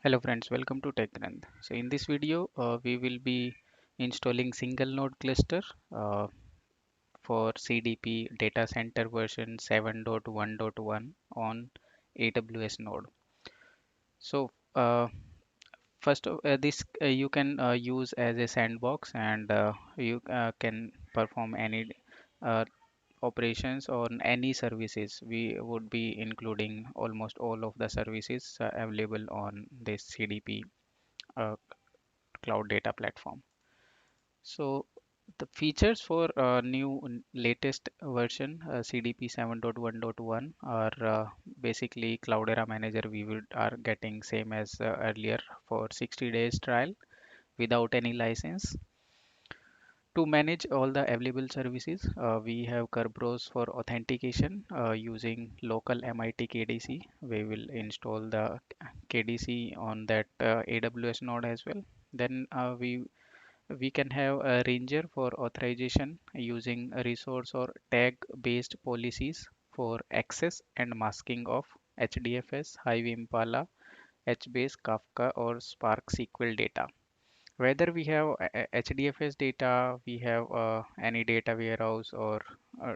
Hello friends, welcome to TechGrand. So in this video, we will be installing single node cluster uh, for CDP data center version 7.1.1 on AWS node. So first of this you can use as a sandbox and you can perform any uh, operations on any services. We would be including almost all of the services available on this CDP uh, cloud data platform. So the features for latest version CDP 7.1.1 are basically Cloudera Manager we would are getting same as earlier for 60 days trial without any license. To manage all the available services, we have Kerberos for authentication using local MIT KDC. We will install the KDC on that AWS node as well. Then we can have a ranger for authorization using a resource or tag based policies for access and masking of HDFS, Hive Impala, HBase, Kafka, or Spark SQL data. Whether we have HDFS data, we have any data warehouse or uh,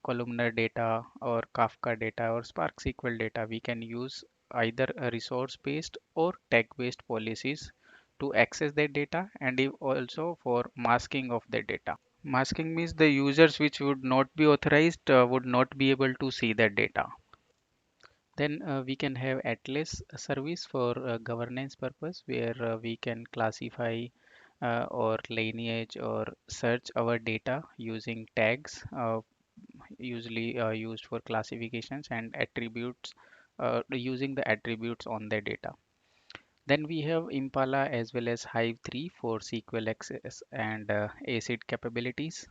columnar data or Kafka data or Spark SQL data, we can use either a resource based or tag based policies to access that data and also for masking of the data. Masking means the users which would not be authorized would not be able to see that data. Then we can have Atlas service for governance purpose where we can classify or lineage or search our data using tags usually used for classifications and attributes using the attributes on the data. Then we have Impala as well as Hive 3 for SQL access and ACID capabilities.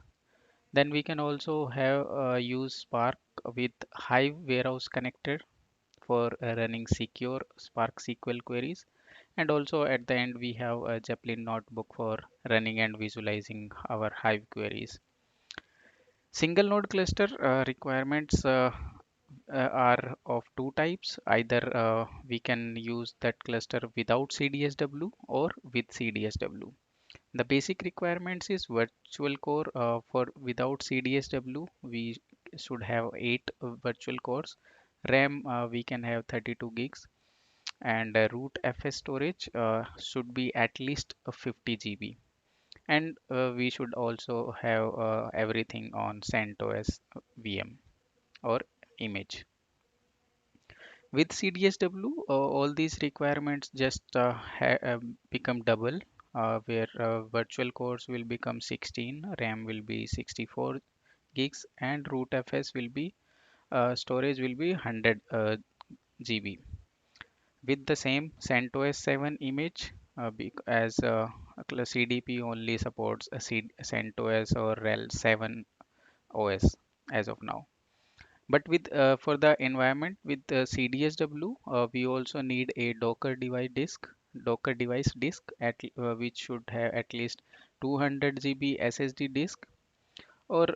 Then we can also have use Spark with Hive warehouse connected for running secure Spark SQL queries. And also at the end we have a Zeppelin notebook for running and visualizing our Hive queries. Single node cluster requirements are of two types. Either we can use that cluster without CDSW or with CDSW. The basic requirements is virtual core for without CDSW. We should have 8 virtual cores. RAM we can have 32 gigs and root FS storage should be at least 50 GB. And we should also have everything on CentOS VM or image. With CDSW, all these requirements just become double, where virtual cores will become 16, RAM will be 64 gigs, and rootfs will be storage will be 100 GB. With the same CentOS 7 image, as CDP only supports a CentOS or RHEL 7 OS as of now. But with for the environment with the CDSW, we also need a Docker device disk which should have at least 200 GB SSD disk, or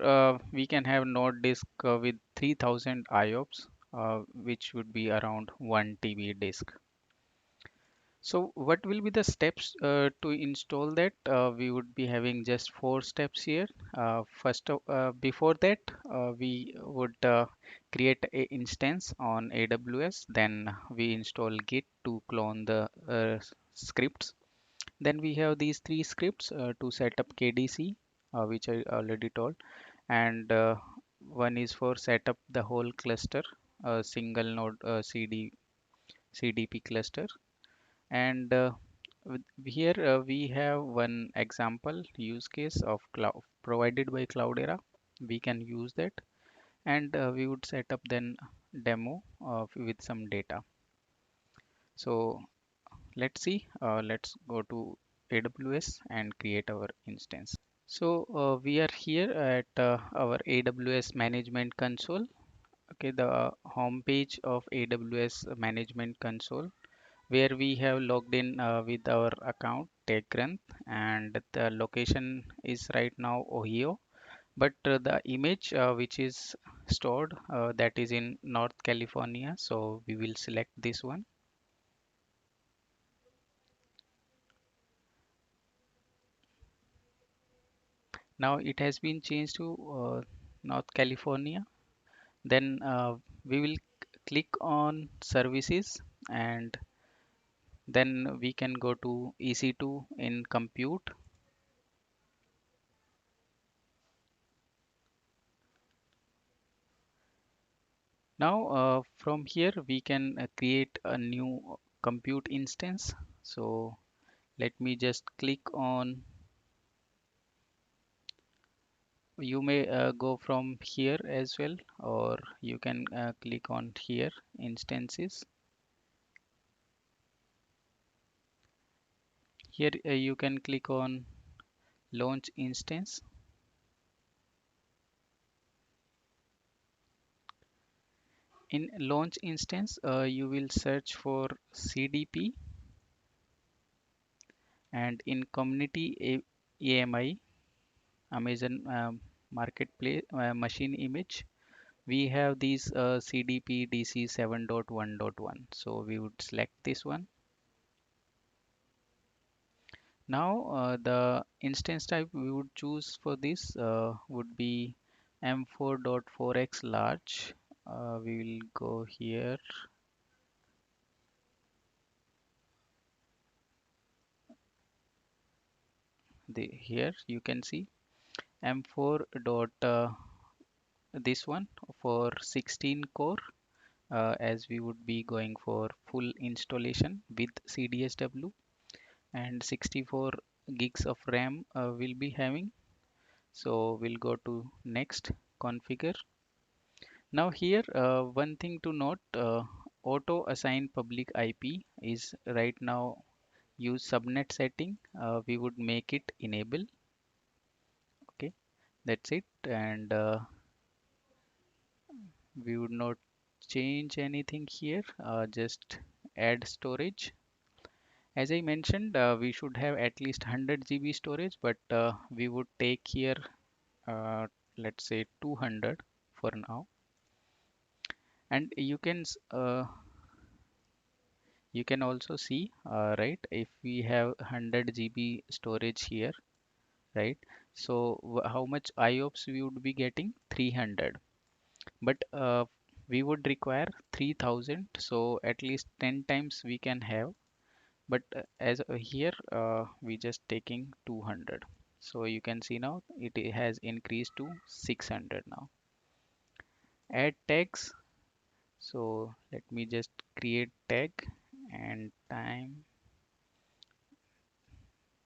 we can have node disk with 3000 IOPS, which would be around 1 TB disk. So what will be the steps to install that? We would be having just 4 steps here. Before that, we would create a instance on AWS. Then we install Git to clone the scripts. Then we have these 3 scripts to set up KDC, which I already told, and one is for set up the whole cluster, a single node CDP cluster, and here we have one example use case of cloud provided by Cloudera. We can use that, and we would set up then demo with some data. So let's see. Let's go to AWS and create our instance. So we are here at our AWS management console. Okay, the home page of AWS management console where we have logged in with our account TechGrunth, and the location is right now Ohio, but the image which is stored that is in North California, so we will select this one. Now it has been changed to North California. Then we will click on services, and then we can go to EC2 in compute. Now from here we can create a new compute instance. So let me just click on, you may go from here as well, or you can click on here instances. Here you can click on launch instance. In launch instance, you will search for CDP, and in community AMI, Amazon Marketplace machine image, we have these CDP DC 7.1.1. So we would select this one. Now the instance type we would choose for this would be M4.4x large. We will go here. Here you can see M4 dot this one for 16 core, as we would be going for full installation with CDSW, and 64 gigs of RAM will be having. So we'll go to next, configure. Now here one thing to note, auto assign public IP is right now use subnet setting. We would make it enable. Okay, that's it. And we would not change anything here, just add storage. As I mentioned, we should have at least 100 GB storage, but we would take here, let's say 200 for now. And you can also see, right, if we have 100 GB storage here, right? So how much IOPS we would be getting? 300. But we would require 3000, so at least 10 times we can have. But as here we just taking 200, so you can see now it has increased to 600 now. Add tags. So let me just create tag, and time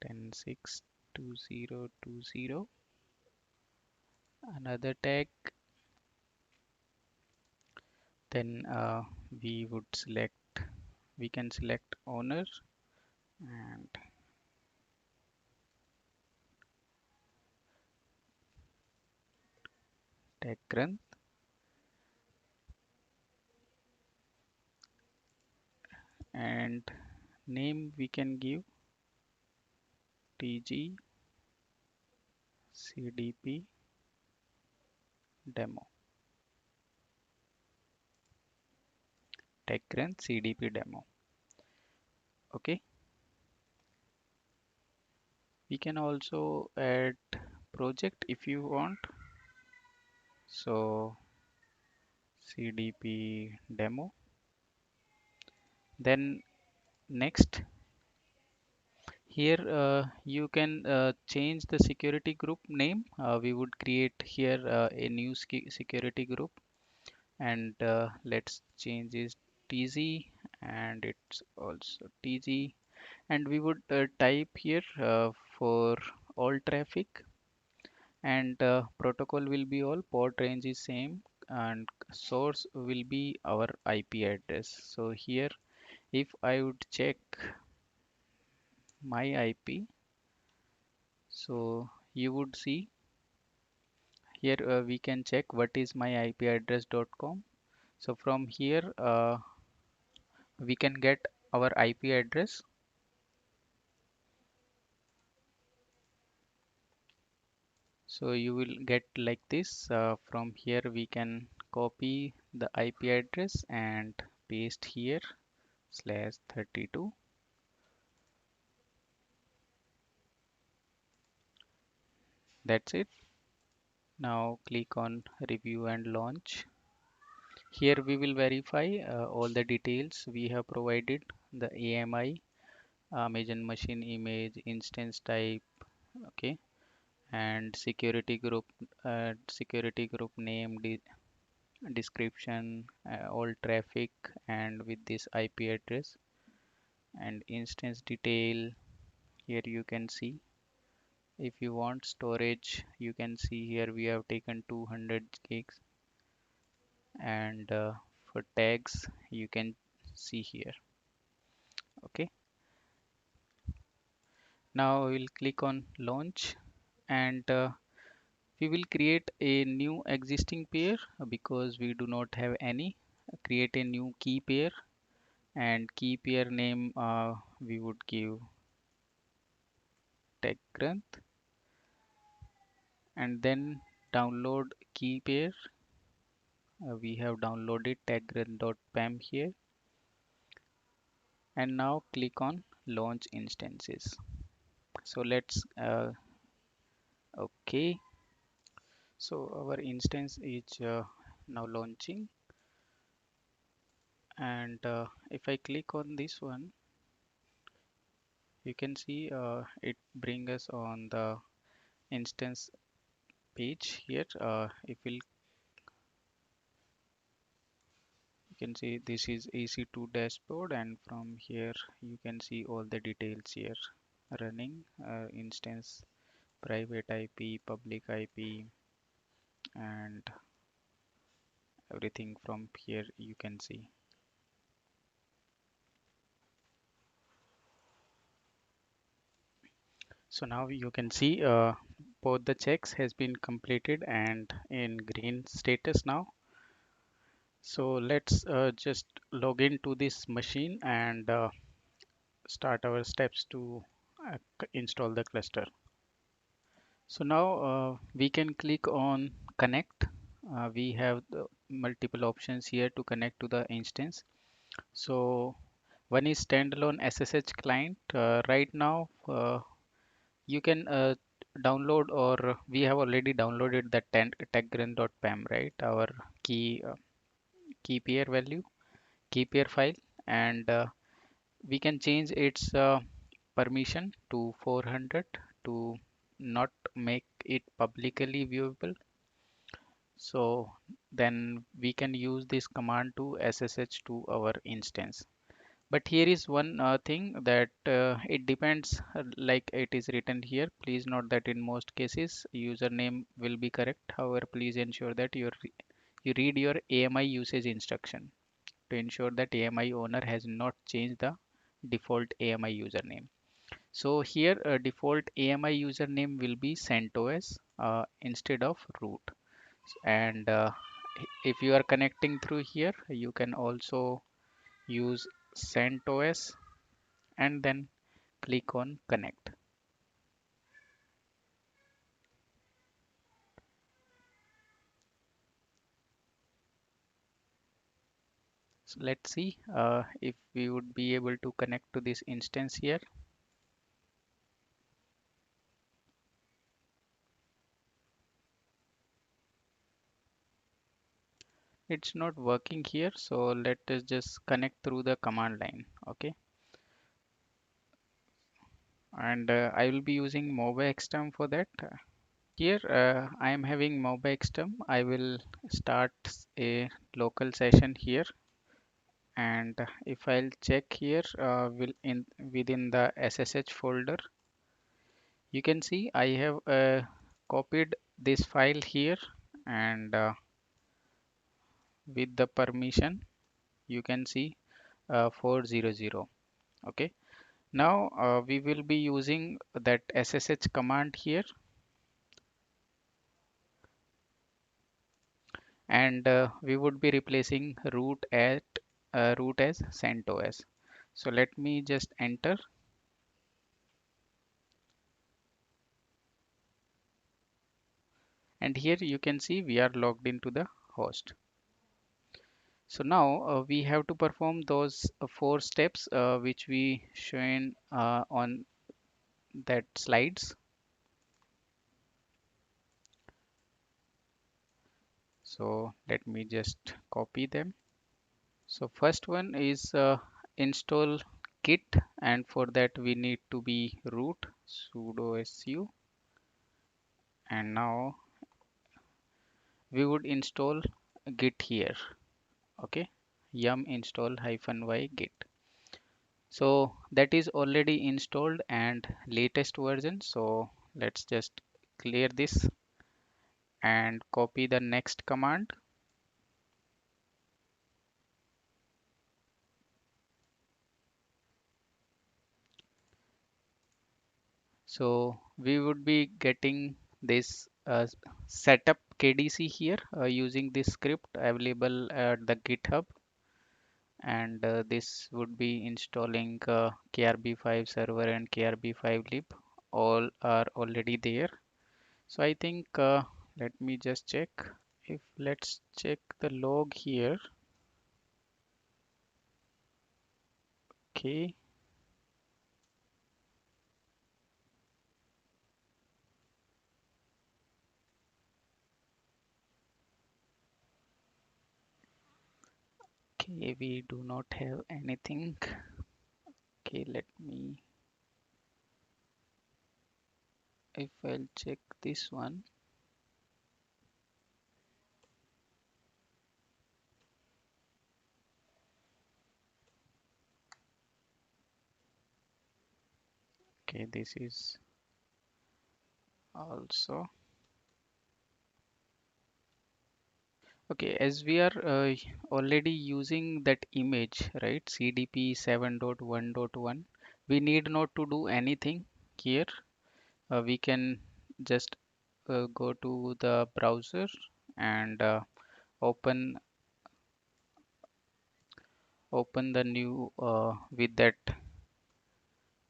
10/6/2020. Another tag. Then we would select, we can select owner, and tag run, and name we can give TG CDP demo. Tag run CDP demo. Okay, we can also add project if you want. So CDP demo. Then next, here you can change the security group name. We would create here a new security group, and let's change this TZ, and it's also TZ. And we would type here for all traffic, and protocol will be all, port range is same, and source will be our IP address. So here if I would check my IP, so you would see here we can check what is my IP address.com. So from here we can get our IP address. So you will get like this. From here we can copy the IP address and paste here /32. That's it. Now click on review and launch. Here we will verify all the details we have provided, the AMI, Amazon machine image, instance type, okay, and security group name, description, all traffic, and with this IP address and instance detail. Here you can see. If you want storage, you can see here we have taken 200 gigs, and for tags you can see here. Okay, now we will click on launch, and we will create a new existing pair because we do not have any. Create a new key pair, and key pair name we would give TechGranth, and then download key pair. We have downloaded TechGranth.pem here, and now click on launch instances. So let's okay, so our instance is now launching, and if I click on this one, you can see it bring us on the instance page here. If we'll, you can see this is EC2 dashboard, and from here you can see all the details here running, instance, private IP, public IP, and everything from here you can see. So now you can see both the checks has been completed and in green status now. So let's just log into this machine and start our steps to install the cluster. So now we can click on connect. We have the multiple options here to connect to the instance. So one is standalone SSH client. Right now you can download, or we have already downloaded the techgrant.pem, right? Our key pair value, key pair file, and we can change its permission to 400 to not make it publicly viewable. So then we can use this command to SSH to our instance. But here is one thing that it depends, like it is written here. Please note that in most cases username will be correct. However, please ensure that you read your AMI usage instruction to ensure that AMI owner has not changed the default AMI username. So here default AMI username will be CentOS instead of root. And if you are connecting through here, you can also use CentOS and then click on connect. So let's see if we would be able to connect to this instance here. It's not working here, so let us just connect through the command line. Okay, and I will be using MobaXterm for that. Here I am having MobaXterm. I will start a local session here, and if I'll check here will in within the SSH folder, you can see I have copied this file here, and with the permission you can see 400. Okay, now we will be using that SSH command here, and we would be replacing root as CentOS. So let me just enter, and here you can see we are logged into the host. So now we have to perform those four steps which we shown on that slides. So let me just copy them. So first one is install git, and for that we need to be root sudo su, and now we would install git here. Okay, yum install -y git. So that is already installed and latest version. So let's just clear this and copy the next command. So we would be getting this setup KDC here using this script available at the GitHub, and this would be installing KRB5 server and KRB5 lib. All are already there. So I think let me just check. If let's check the log here. Okay, okay, we do not have anything. Okay, let me, if I'll check this one. Okay, this is also okay. As we are already using that image, right? CDP 7.1.1, we need not to do anything here. We can just go to the browser and open open the new with that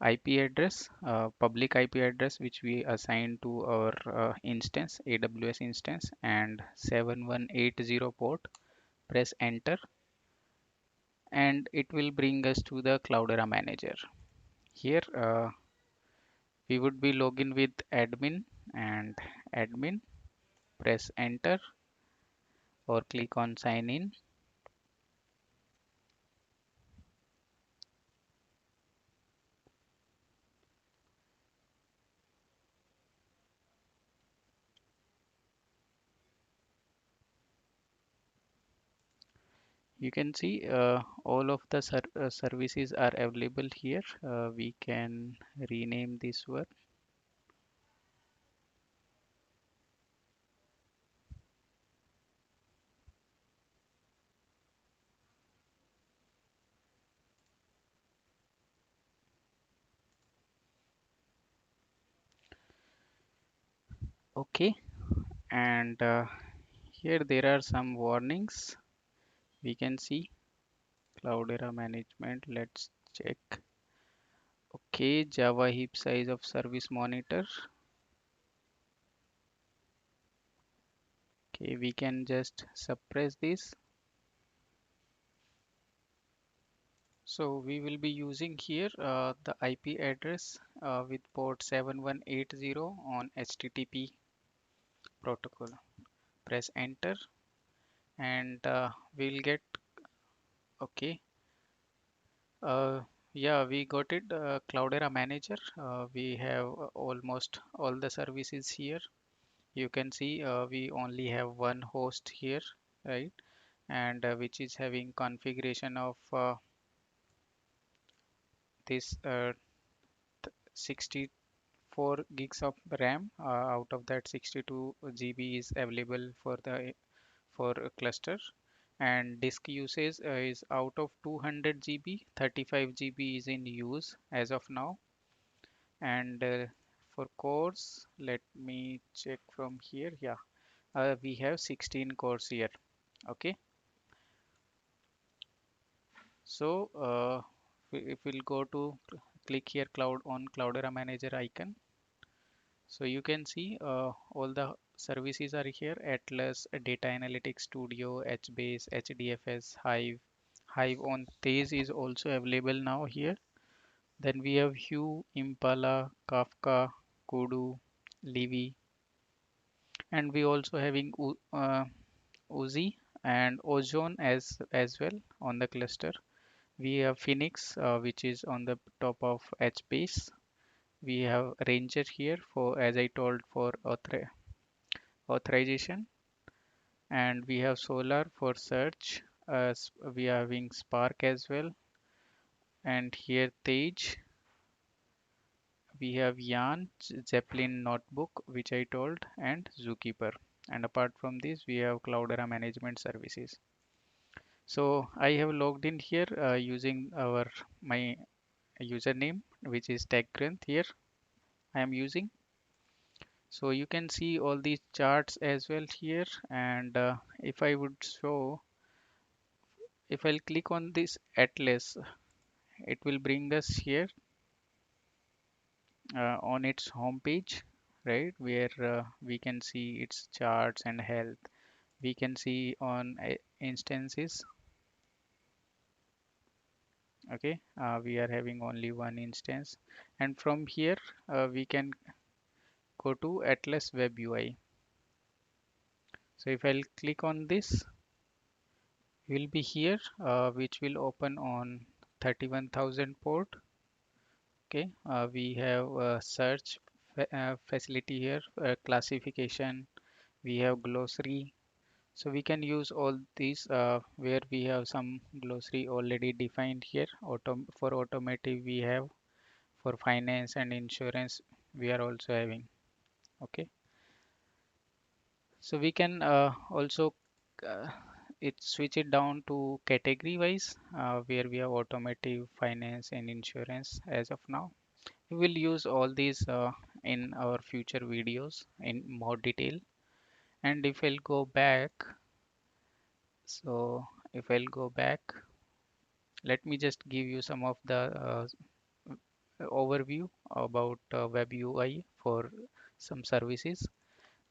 IP address, public IP address, which we assign to our instance, AWS instance, and 7180 port. Press enter, and it will bring us to the Cloudera manager. Here we would be login with admin, and admin, press enter or click on sign in. You can see all of the services are available here. We can rename this one. Okay, and here there are some warnings. We can see Cloudera management. Let's check. Okay, Java heap size of service monitor. Okay, we can just suppress this. So we will be using here the IP address with port 7180 on HTTP protocol. Press enter, and we'll get okay. Uh, yeah, we got it. Cloudera Manager. We have almost all the services here. You can see we only have one host here, right? And which is having configuration of this 64 gigs of RAM. Out of that, 62 GB is available for the for a cluster, and disk usage is out of 200 GB, 35 GB is in use as of now. And for cores, let me check from here. Yeah, we have 16 cores here. Okay, so if we'll go to click here cloud on Cloudera Manager icon, so you can see all the services are here: Atlas, Data Analytics Studio, HBase, HDFS, Hive. Hive on Tej is also available now here. Then we have Hue, Impala, Kafka, Kudu, Livy, and we also having Uzi and Ozone as well on the cluster. We have Phoenix, which is on the top of HBase. We have Ranger here for, as I told, for authorization, and we have Solar for search. We are having Spark as well, and here Tej. We have Yarn, Zeppelin Notebook, which I told, and Zookeeper. And apart from this, we have Cloudera Management Services. So I have logged in here using my username, which is TechGrunth here. I am using. So you can see all these charts as well here. And if I would show, if I'll click on this Atlas, it will bring us here on its home page, right? Where we can see its charts and health. We can see on instances. Okay, we are having only one instance, and from here we can go to Atlas Web UI. So if I'll click on this, will be here, which will open on 31,000 port. Okay, we have search facility here, classification, we have glossary. So we can use all these where we have some glossary already defined here. For automotive we have, for finance and insurance we are also having. Okay, so we can also uh, it switch it down to category wise, where we have automotive, finance and insurance. As of now, we will use all these in our future videos in more detail. And if I'll go back, so if I'll go back, let me just give you some of the overview about web UI for some services.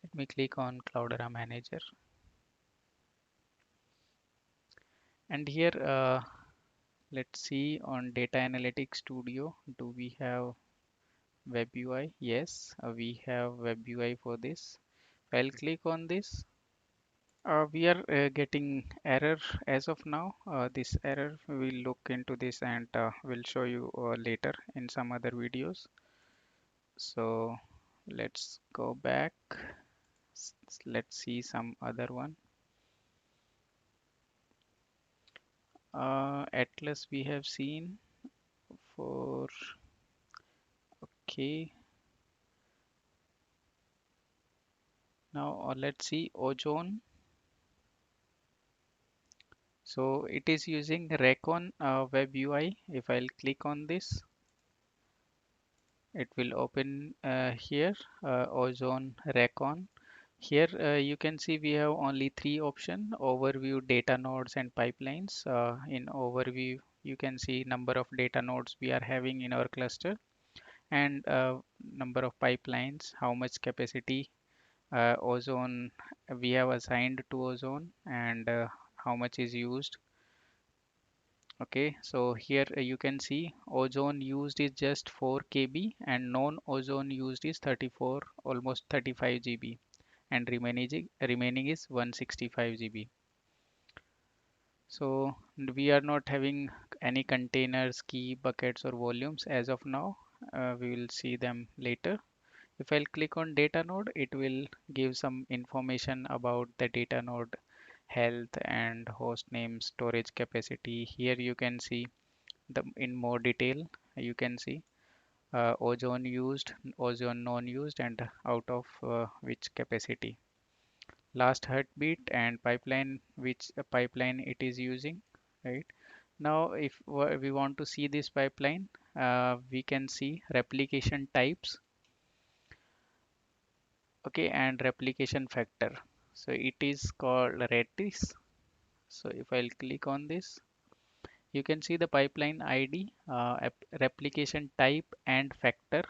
Let me click on Cloudera Manager, and here let's see on Data Analytics Studio, do we have web UI? Yes, we have web UI for this. I'll click on this. We are getting error as of now. This error, we will look into this and we'll show you later in some other videos. So let's go back. Let's see some other one. Atlas we have seen for, okay. Now let's see Ozone. So it is using Recon Web UI. If I'll click on this, it will open here, Ozone Recon. Here you can see we have only three options: overview, data nodes and pipelines. In overview, you can see number of data nodes we are having in our cluster, and number of pipelines, how much capacity Ozone we have assigned to Ozone, and how much is used. Okay, so here you can see Ozone used is just 4 KB and non-Ozone used is 34, almost 35 GB, and remaining is 165 GB. So we are not having any containers, key, buckets or volumes as of now. We will see them later. If I'll click on data node, it will give some information about the data node health and host name, storage capacity. Here you can see the in more detail. You can see Ozone used, Ozone non-used, and out of which capacity. Last heartbeat and pipeline, which pipeline it is using, right? Now, if we want to see this pipeline, we can see replication types, okay, and replication factor. So it is called Redis. So if I'll click on this, you can see the pipeline ID, replication type and factor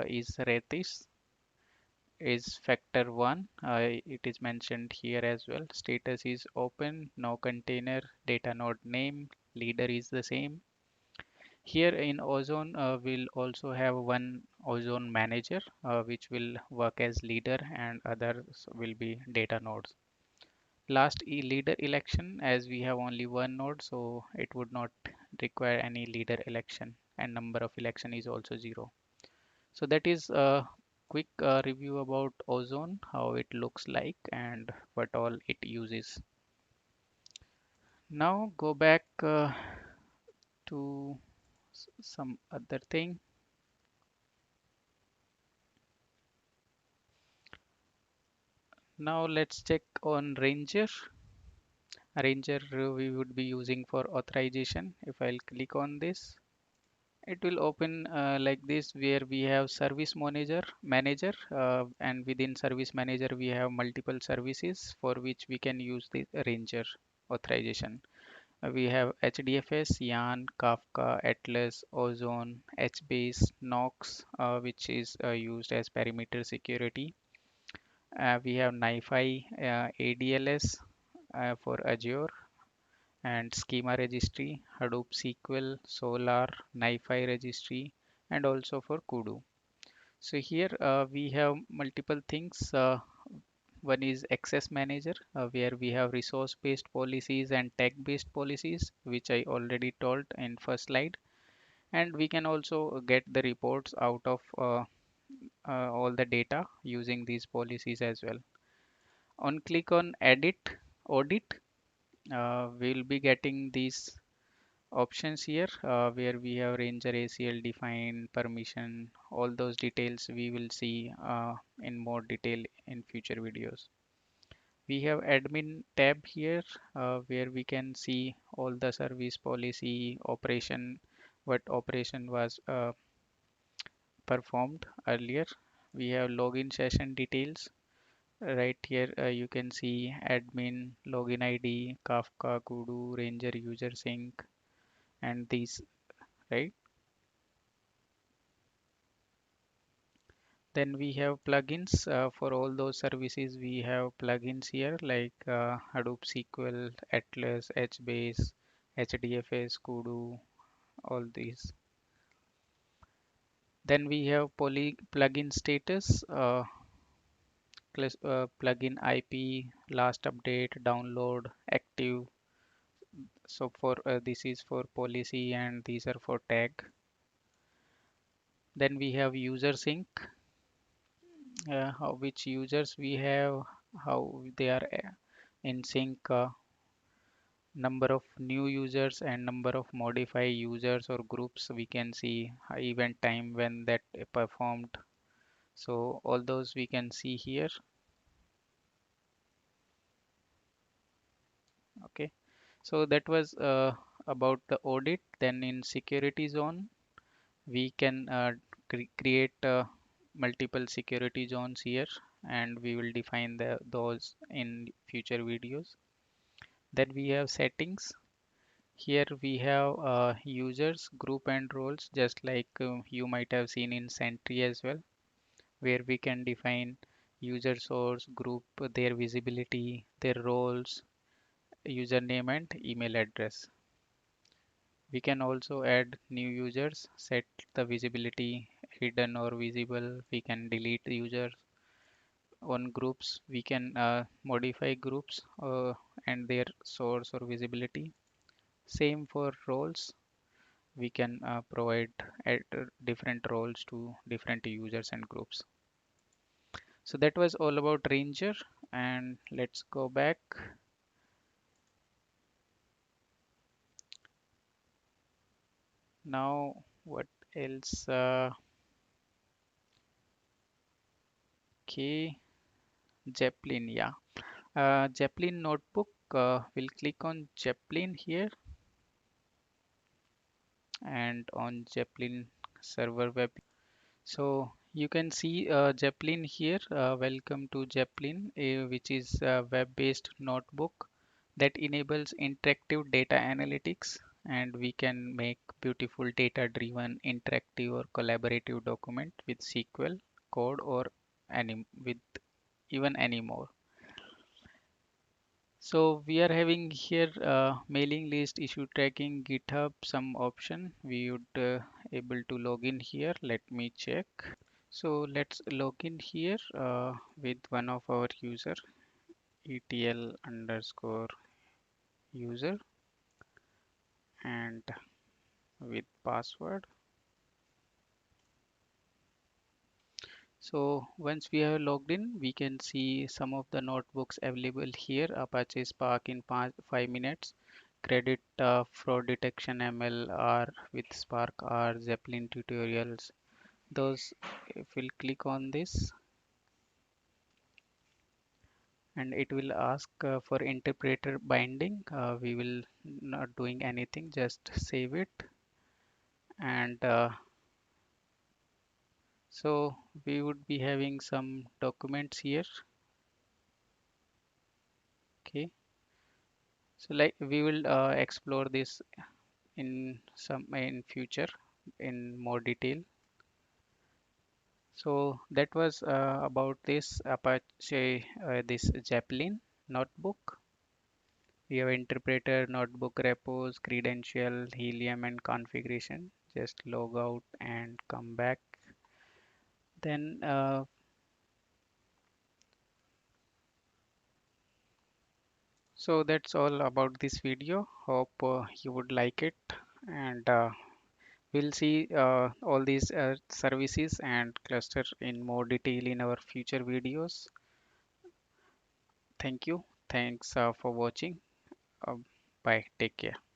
is Redis, is factor 1. It is mentioned here as well. Status is open, no container, data node name, leader is the same. Here in Ozone, we'll also have one Ozone manager, which will work as leader, and others will be data nodes. Last leader election, as we have only one node, so it would not require any leader election, and number of election is also 0. So that is a quick review about Ozone, how it looks like and what all it uses. Now go back to some other thing. Now let's check on Ranger. Ranger we would be using for authorization. If I'll click on this, it will open like this, where we have service manager, and within service manager we have multiple services for which we can use the Ranger authorization. We have HDFS, Yarn, Kafka, Atlas, Ozone, HBase, Knox, which is used as perimeter security. We have NiFi, ADLS for Azure, and Schema Registry, Hadoop SQL, Solar, NiFi Registry, and also for Kudu. So here we have multiple things. One is access manager, where we have resource based policies and tag based policies, which I already told in first slide. And we can also get the reports out of all the data using these policies as well. On click on edit audit, we'll be getting these options here, where we have Ranger ACL define permission. All those details we will see in more detail in future videos. We have admin tab here, where we can see all the service policy operation, what operation was performed earlier. We have login session details. Right here, you can see admin, login ID, Kafka, Kudu, Ranger user sync, and these, right? Then we have plugins for all those services. We have plugins here like Hadoop SQL, Atlas, HBase, HDFS, Kudu, all these. Then we have poly plugin status, plugin IP, last update, download, active. So for this is for policy and these are for tag. Then we have user sync, which users we have, how they are in sync, number of new users and number of modify users or groups. We can see event time when that performed. So all those we can see here. Okay, so that was about the audit. Then in security zone, we can create multiple security zones here, and we will define those in future videos. Then we have settings. Here we have users, group and roles, just like you might have seen in Sentry as well, where we can define user source, group, their visibility, their roles, username and email address. We can also add new users, set the visibility hidden or visible. We can delete the users. On groups, we can modify groups and their source or visibility. Same for roles. We can provide different roles to different users and groups. So that was all about Ranger, and let's go back. Now what else? Okay, Zeppelin, yeah. Zeppelin notebook, we'll click on Zeppelin here, and on Zeppelin server web. So you can see Zeppelin here. Welcome to Zeppelin, which is a web-based notebook that enables interactive data analytics, and we can make beautiful data-driven, interactive or collaborative document with SQL code or any with even any more. So we are having here mailing list, issue tracking, GitHub, some option. We would able to log in here. Let me check. So let's log in here with one of our user. etl underscore user and with password. So once we have logged in, we can see some of the notebooks available here. Apache Spark in 5 minutes, Credit Fraud Detection ML R with Spark R, Zeppelin tutorials. Those, if we'll click on this, and it will ask for interpreter binding. We will not doing anything, just save it. And so we would be having some documents here. Okay, so like we will explore this in future in more detail. So that was about this Apache, this Zeppelin notebook. We have interpreter, notebook repos, credential, Helium, and configuration. Just log out and come back. Then so that's all about this video. Hope you would like it, and we'll see all these services and cluster in more detail in our future videos. Thank you. Thanks for watching. Uh, Bye. Take care.